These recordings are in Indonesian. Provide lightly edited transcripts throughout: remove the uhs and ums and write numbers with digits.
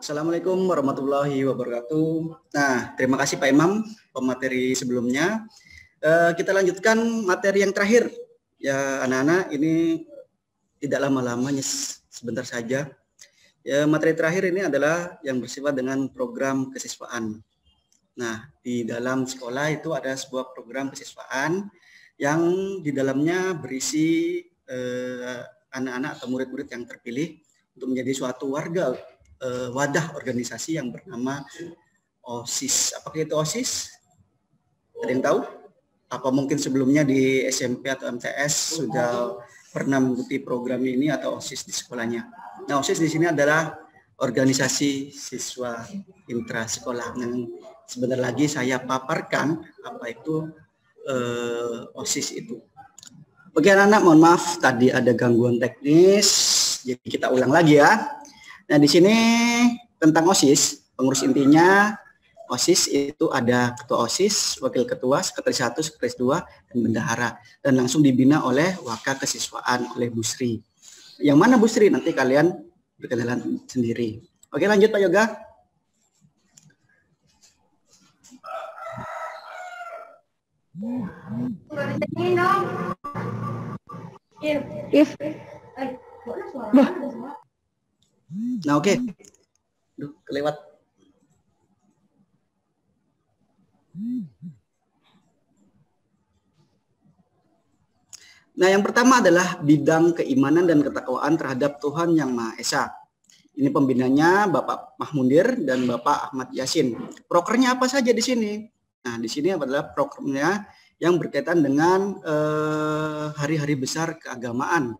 Assalamualaikum warahmatullahi wabarakatuh. Nah, terima kasih Pak Imam pemateri sebelumnya. Kita lanjutkan materi yang terakhir. Ya, anak-anak, ini tidak lama-lama, sebentar saja. Ya, materi terakhir ini adalah yang bersifat dengan program kesiswaan. Nah, di dalam sekolah itu ada sebuah program kesiswaan yang di dalamnya berisi anak-anak atau murid-murid yang terpilih untuk menjadi suatu wadah organisasi yang bernama OSIS. Apakah itu OSIS? Ada yang tahu? Apa mungkin sebelumnya di SMP atau MTS sudah pernah mengikuti program ini atau OSIS di sekolahnya? Nah, OSIS di sini adalah organisasi siswa intrasekolah. Yang sebentar lagi saya paparkan apa itu OSIS itu. Oke anak-anak, mohon maaf tadi ada gangguan teknis, jadi kita ulang lagi ya. Nah, di sini tentang OSIS, pengurus intinya OSIS itu ada ketua OSIS, wakil ketua, sekretaris 1, sekretaris 2, dan bendahara. Dan langsung dibina oleh Waka Kesiswaan oleh Bu Sri. Yang mana Bu Sri? Nanti kalian berkenalan sendiri. Oke, lanjut Pak Yoga. Nah, oke. Duh, kelewat. Nah, yang pertama adalah bidang keimanan dan ketakwaan terhadap Tuhan Yang Maha Esa. Ini pembinanya Bapak Mahmundir dan Bapak Ahmad Yasin. Prokernya apa saja di sini? Nah, di sini adalah prokernya yang berkaitan dengan hari-hari besar keagamaan.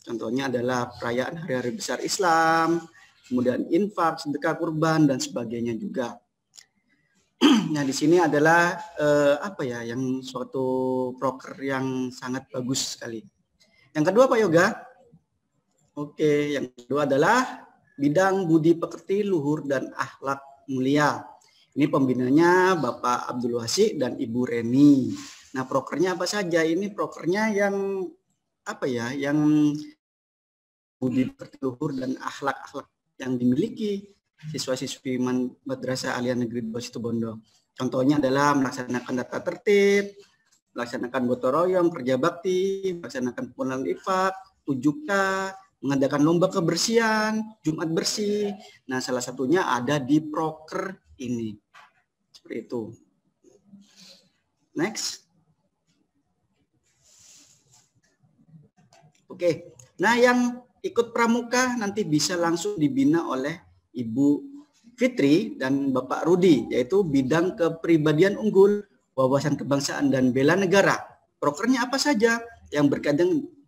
Contohnya adalah perayaan hari-hari besar Islam, kemudian infak, sedekah kurban, dan sebagainya juga. Nah, di sini adalah yang suatu proker yang sangat bagus sekali. Yang kedua Pak Yoga. Oke, yang kedua adalah bidang budi pekerti, luhur, dan akhlak mulia. Ini pembinanya Bapak Abdul Wasi dan Ibu Reni. Nah, prokernya apa saja? Ini prokernya yang yang budi pekerti, luhur, dan akhlak yang dimiliki siswa-siswi Madrasah Aliyah Negeri 2 Situbondo. Contohnya adalah melaksanakan tata tertib, melaksanakan gotong royong, kerja bakti, melaksanakan pengenalan infak, 7K, mengadakan lomba kebersihan, Jumat bersih. Nah, salah satunya ada di proker ini. Seperti itu. Next. Oke. Nah, yang ikut pramuka nanti bisa langsung dibina oleh Ibu Fitri dan Bapak Rudi, yaitu bidang kepribadian unggul, wawasan kebangsaan, dan bela negara. Prokernya apa saja? Yang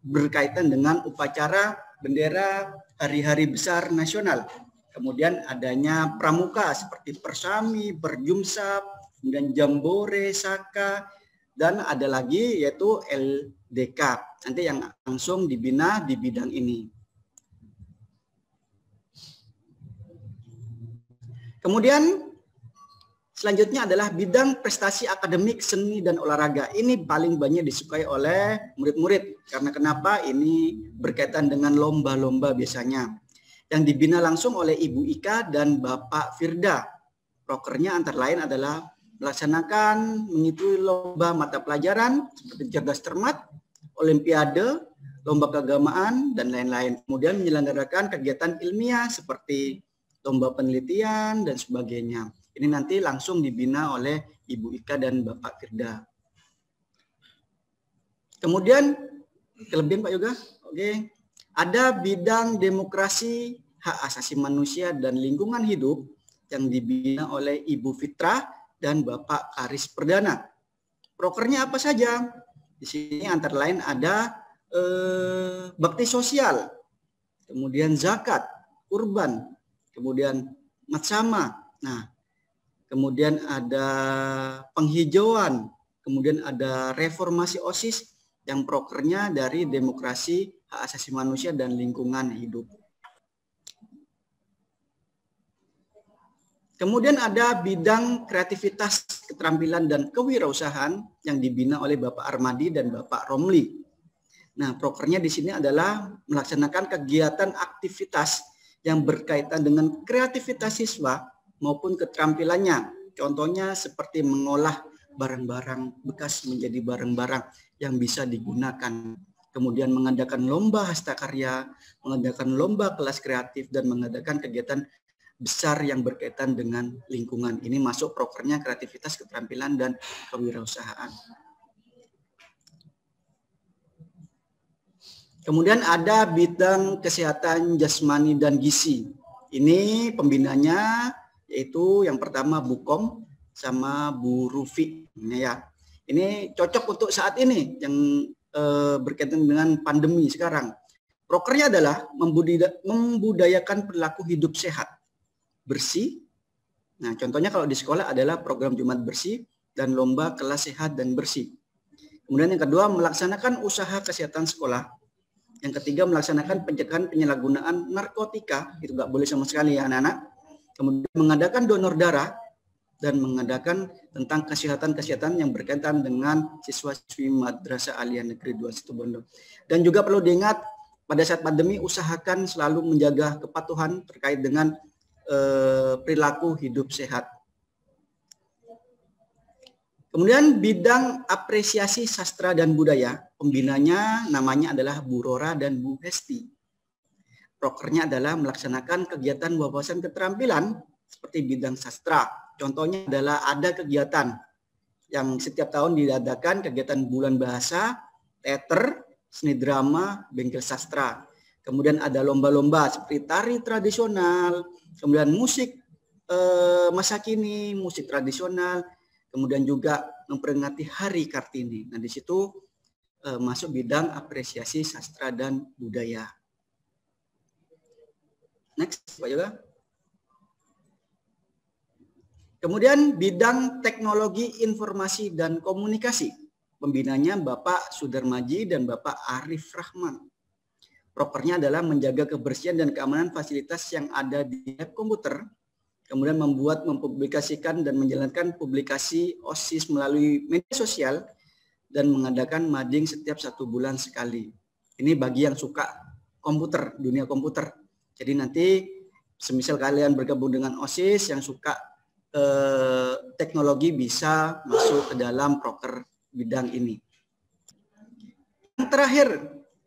berkaitan dengan upacara bendera hari-hari besar nasional. Kemudian adanya pramuka seperti persami, berjumsab, kemudian jambore, saka, dan ada lagi yaitu LDK. Nanti yang langsung dibina di bidang ini. Kemudian selanjutnya adalah bidang prestasi akademik, seni, dan olahraga. Ini paling banyak disukai oleh murid-murid. Karena kenapa? Ini berkaitan dengan lomba-lomba biasanya. Yang dibina langsung oleh Ibu Ika dan Bapak Firda. Prokernya antara lain adalah melaksanakan mengikuti lomba mata pelajaran seperti cerdas cermat, olimpiade, lomba keagamaan, dan lain-lain. Kemudian menyelenggarakan kegiatan ilmiah seperti lomba penelitian dan sebagainya. Ini nanti langsung dibina oleh Ibu Ika dan Bapak Firda. Kemudian kelebihan Pak Yoga, oke. Ada bidang demokrasi, hak asasi manusia, dan lingkungan hidup yang dibina oleh Ibu Fitra dan Bapak Aris Perdana. Prokernya apa saja? Di sini antara lain ada bakti sosial, kemudian zakat, kurban, kemudian matsama. Nah, kemudian ada penghijauan, kemudian ada reformasi OSIS yang prokernya dari demokrasi, hak asasi manusia, dan lingkungan hidup. Kemudian ada bidang kreativitas, keterampilan, dan kewirausahaan yang dibina oleh Bapak Armadi dan Bapak Romli. Nah, prokernya di sini adalah melaksanakan kegiatan aktivitas yang berkaitan dengan kreativitas siswa maupun keterampilannya. Contohnya seperti mengolah barang-barang bekas menjadi barang-barang yang bisa digunakan. Kemudian mengadakan lomba hastakarya, mengadakan lomba kelas kreatif, dan mengadakan kegiatan besar yang berkaitan dengan lingkungan. Ini masuk prokernya kreativitas, keterampilan, dan kewirausahaan. Kemudian ada bidang kesehatan jasmani dan gizi. Ini pembinanya yaitu yang pertama Bu Kom sama Bu Rufi. Ya. Ini cocok untuk saat ini yang berkaitan dengan pandemi sekarang. Prokernya adalah membudayakan perilaku hidup sehat, bersih. Nah, contohnya kalau di sekolah adalah program Jumat Bersih dan lomba kelas sehat dan bersih. Kemudian yang kedua, melaksanakan usaha kesehatan sekolah. Yang ketiga, melaksanakan pencegahan penyalahgunaan narkotika, itu nggak boleh sama sekali ya anak-anak. Kemudian mengadakan donor darah dan mengadakan tentang kesehatan-kesehatan yang berkaitan dengan siswa-siswi Madrasah Aliyah Negeri 2 Situbondo. Dan juga perlu diingat, pada saat pandemi usahakan selalu menjaga kepatuhan terkait dengan perilaku hidup sehat. Kemudian bidang apresiasi sastra dan budaya, pembinanya namanya adalah Bu Rora dan Bu Hesti. Prokernya adalah melaksanakan kegiatan wawasan keterampilan seperti bidang sastra. Contohnya adalah ada kegiatan yang setiap tahun diadakan, kegiatan bulan bahasa, teater, seni drama, bengkel sastra. Kemudian ada lomba-lomba seperti tari tradisional, kemudian musik masa kini, musik tradisional, kemudian juga memperingati Hari Kartini. Nah, di situ masuk bidang apresiasi sastra dan budaya. Next, Pak Yoga. Kemudian bidang teknologi informasi dan komunikasi. Pembinanya Bapak Sudarmaji dan Bapak Arif Rahman. Prokernya adalah menjaga kebersihan dan keamanan fasilitas yang ada di lab komputer. Kemudian membuat, mempublikasikan, dan menjalankan publikasi OSIS melalui media sosial dan mengadakan mading setiap 1 bulan sekali. Ini bagi yang suka komputer, dunia komputer. Jadi nanti semisal kalian bergabung dengan OSIS yang suka teknologi bisa masuk ke dalam proker bidang ini. Yang terakhir,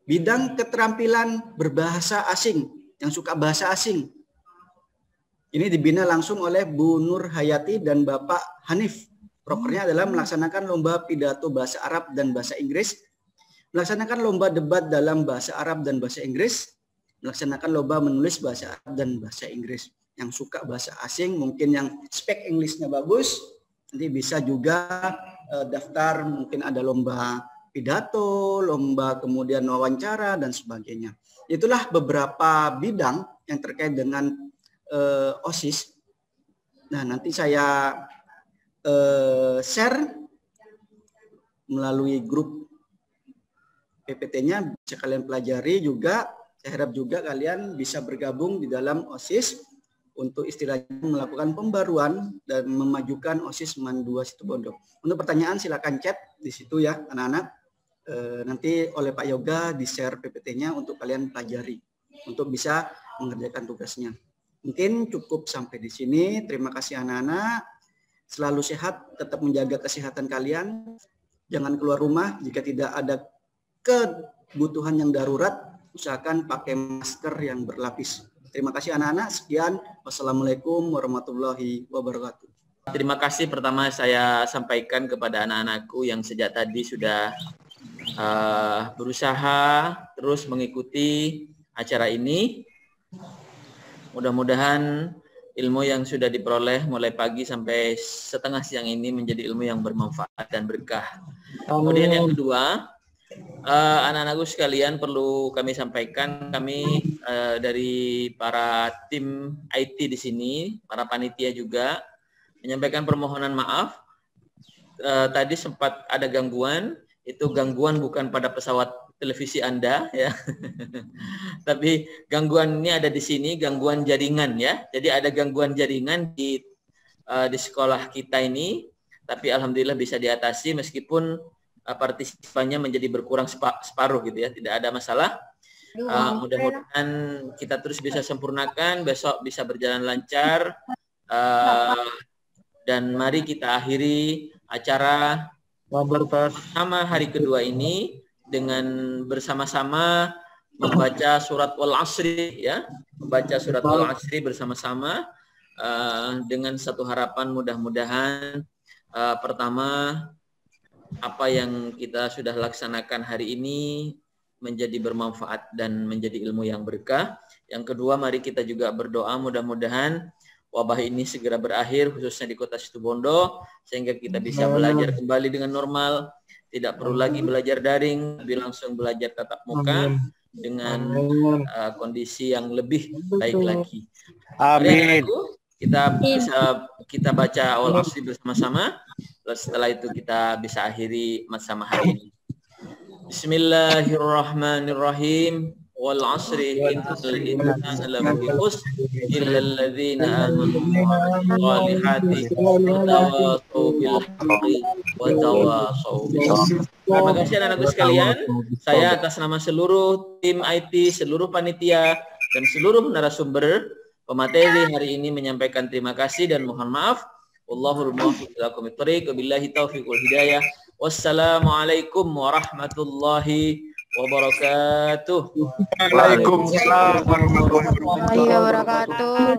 bidang keterampilan berbahasa asing, yang suka bahasa asing. Ini dibina langsung oleh Bu Nur Hayati dan Bapak Hanif. Prokernya adalah melaksanakan lomba pidato bahasa Arab dan bahasa Inggris, melaksanakan lomba debat dalam bahasa Arab dan bahasa Inggris, melaksanakan lomba menulis bahasa Arab dan bahasa Inggris. Yang suka bahasa asing, mungkin yang spek Inggrisnya bagus, nanti bisa juga daftar, mungkin ada lomba pidato, lomba kemudian wawancara, dan sebagainya. Itulah beberapa bidang yang terkait dengan OSIS. Nah, nanti saya share melalui grup PPT-nya, bisa kalian pelajari juga. Saya harap juga kalian bisa bergabung di dalam OSIS untuk istilahnya melakukan pembaruan dan memajukan OSIS MAN 2 Situbondo. Untuk pertanyaan silakan chat di situ ya anak-anak. Nanti oleh Pak Yoga di-share PPT-nya untuk kalian pelajari untuk bisa mengerjakan tugasnya. Mungkin cukup sampai di sini. Terima kasih anak-anak. Selalu sehat, tetap menjaga kesehatan kalian. Jangan keluar rumah jika tidak ada kebutuhan yang darurat. Usahakan pakai masker yang berlapis. Terima kasih anak-anak. Sekian. Wassalamualaikum warahmatullahi wabarakatuh. Terima kasih pertama saya sampaikan kepada anak-anakku yang sejak tadi sudah berusaha terus mengikuti acara ini. Mudah-mudahan ilmu yang sudah diperoleh mulai pagi sampai setengah siang ini menjadi ilmu yang bermanfaat dan berkah. Kemudian yang kedua, anak-anakku sekalian perlu kami sampaikan, kami dari para tim IT di sini, para panitia juga, menyampaikan permohonan maaf. Tadi sempat ada gangguan, itu gangguan bukan pada pesawat televisi Anda ya. Tapi gangguan ini ada di sini, gangguan jaringan ya. Jadi ada gangguan jaringan di sekolah kita ini, tapi alhamdulillah bisa diatasi meskipun partisipannya menjadi berkurang separuh gitu ya, tidak ada masalah. Mudah-mudahan kita terus bisa sempurnakan, besok bisa berjalan lancar. Dan mari kita akhiri acara bersama hari kedua ini dengan bersama-sama membaca surat Wal-Asri, ya, membaca surat Wal-Asri bersama-sama dengan satu harapan, mudah-mudahan pertama apa yang kita sudah laksanakan hari ini menjadi bermanfaat dan menjadi ilmu yang berkah. Yang kedua, mari kita juga berdoa mudah-mudahan wabah ini segera berakhir, khususnya di kota Situbondo, sehingga kita bisa belajar kembali dengan normal, tidak perlu lagi belajar daring, tapi langsung belajar tatap muka dengan kondisi yang lebih baik lagi. Amin. Kita baca Wal-Asri bersama-sama. Setelah itu kita bisa akhiri sama hari ini. Bismillahirrahmanirrahim. Wal-'asri innal insana lafi khusr illa alladzina amanu wa 'amilus shalihati wa tawassaw bil haqqi wa tawassaw bis sabr. Terima kasih anak-anakku sekalian. Saya atas nama seluruh tim IT, seluruh panitia dan seluruh narasumber pemateri hari ini menyampaikan terima kasih dan mohon maaf. Wallahul muwaffiq ila aqwamit thoriq, wabillahi taufiq wal hidayah. Wassalamualaikum warahmatullahi wabarakatuh. Waalaikumsalam warahmatullahi wabarakatuh.